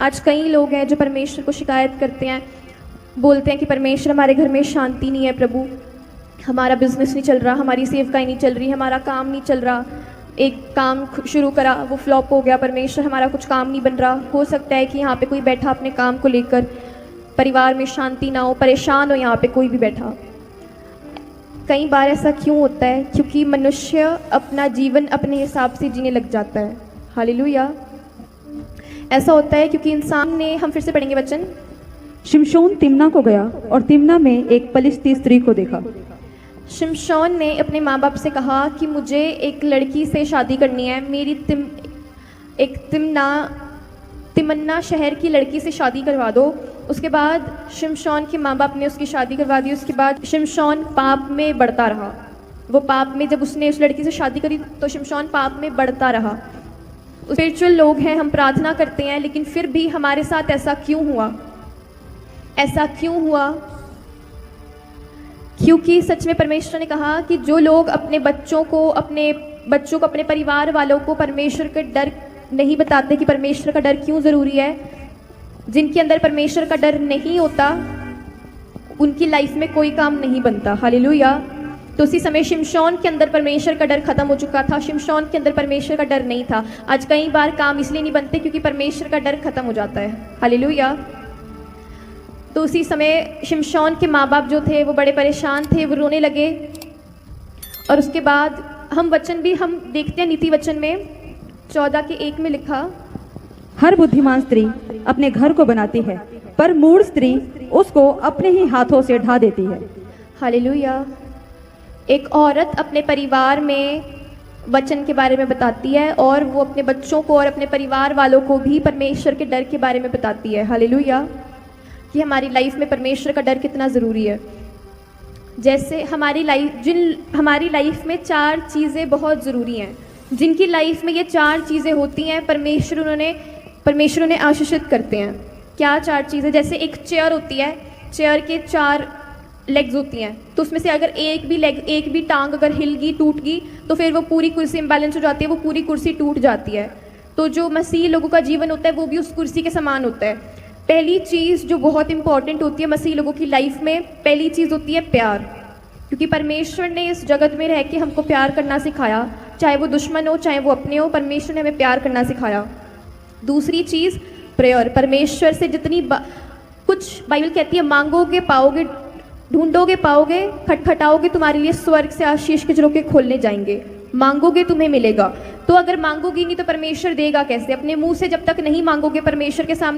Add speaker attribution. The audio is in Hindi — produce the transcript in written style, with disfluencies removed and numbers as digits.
Speaker 1: आज कई लोग हैं जो परमेश्वर को शिकायत करते हैं, बोलते हैं कि परमेश्वर हमारे घर में शांति नहीं है, प्रभु हमारा बिजनेस नहीं चल रहा, हमारी सेवकाई नहीं चल रही, हमारा काम नहीं चल रहा, एक काम शुरू करा वो फ्लॉप हो गया, परमेश्वर हमारा कुछ काम नहीं बन रहा। हो सकता है कि यहाँ पे कोई बैठा अपने काम को लेकर परिवार में शांति ना हो, परेशान हो, यहाँ पे कोई भी बैठा। कई बार ऐसा क्यों होता है? क्योंकि मनुष्य अपना जीवन अपने हिसाब से जीने लग जाता है। हालेलुया। ऐसा होता है क्योंकि इंसान ने, हम फिर से पढ़ेंगे वचन,
Speaker 2: शिमशोन तिम्ना को गया और तिम्ना में एक पलिश्ती स्त्री को देखा।
Speaker 1: शिमशोन ने अपने माँ बाप से कहा कि मुझे एक लड़की से शादी करनी है, मेरी तिमन्ना शहर की लड़की से शादी करवा दो। उसके बाद शिमशोन के माँ बाप ने उसकी शादी करवा दी। उसके बाद शिमशोन पाप में बढ़ता रहा। वो पाप में, जब उसने उस लड़की से शादी करी तो शिमशोन पाप में बढ़ता रहा। स्पिरिचुअल लोग हैं, हम प्रार्थना करते हैं, लेकिन फिर भी हमारे साथ ऐसा क्यों हुआ? ऐसा क्यों हुआ? क्योंकि सच में परमेश्वर ने कहा कि जो लोग अपने बच्चों को, अपने परिवार वालों को परमेश्वर का डर नहीं बताते कि परमेश्वर का डर क्यों ज़रूरी है, जिनके अंदर परमेश्वर का डर नहीं होता, उनकी लाइफ में कोई काम नहीं बनता। हालेलुया। तो उसी समय शिमशोन के अंदर परमेश्वर का डर खत्म हो चुका था। शिमशोन के अंदर परमेश्वर का डर नहीं था। आज कई बार काम इसलिए नहीं बनते क्योंकि परमेश्वर का डर खत्म हो जाता है। हालेलुया। तो उसी समय शिमशोन के माँ बाप जो थे वो बड़े परेशान थे, वो रोने लगे। और उसके बाद हम देखते हैं नीति वचन में 14:1 में लिखा,
Speaker 2: हर बुद्धिमान स्त्री अपने घर को बनाती है, पर मूढ़ स्त्री उसको अपने ही हाथों से ढा देती है।
Speaker 1: हालेलुया। एक औरत अपने परिवार में वचन के बारे में बताती है और वो अपने बच्चों को और अपने परिवार वालों को भी परमेश्वर के डर के बारे में बताती है। हालेलुया। कि हमारी लाइफ में परमेश्वर का डर कितना ज़रूरी है। जैसे हमारी लाइफ में 4 चीज़ें बहुत ज़रूरी हैं, जिनकी लाइफ में ये 4 चीज़ें होती हैं, परमेश्वर उन्हें आशीषित करते हैं। क्या 4 चीज़ें? जैसे एक चेयर होती है, चेयर के 4 लेग्स होती हैं, तो उसमें से अगर एक भी टांग अगर हिल गई, टूट गई, तो फिर वो पूरी कुर्सी इम्बैलेंस हो जाती है, वो पूरी कुर्सी टूट जाती है। तो जो मसीह लोगों का जीवन होता है वो भी उस कुर्सी के समान होता है। पहली चीज़ जो बहुत इंपॉर्टेंट होती है मसीह लोगों की लाइफ में, पहली चीज़ होती है प्यार, क्योंकि परमेश्वर ने इस जगत में रह के हमको प्यार करना सिखाया, चाहे वो दुश्मन हो चाहे वो अपने हो, परमेश्वर ने हमें प्यार करना सिखाया। दूसरी चीज़ प्रेयर, परमेश्वर से कुछ बाइबल कहती है, मांगोगे पाओगे, ढूंढोगे पाओगे, खटखटाओगे तुम्हारे लिए स्वर्ग से आशीष के झरोखे खोलने जाएंगे। मांगोगे तुम्हें मिलेगा। तो अगर मांगोगी नहीं तो परमेश्वर देगा कैसे? अपने मुंह से जब तक नहीं मांगोगे परमेश्वर के सामने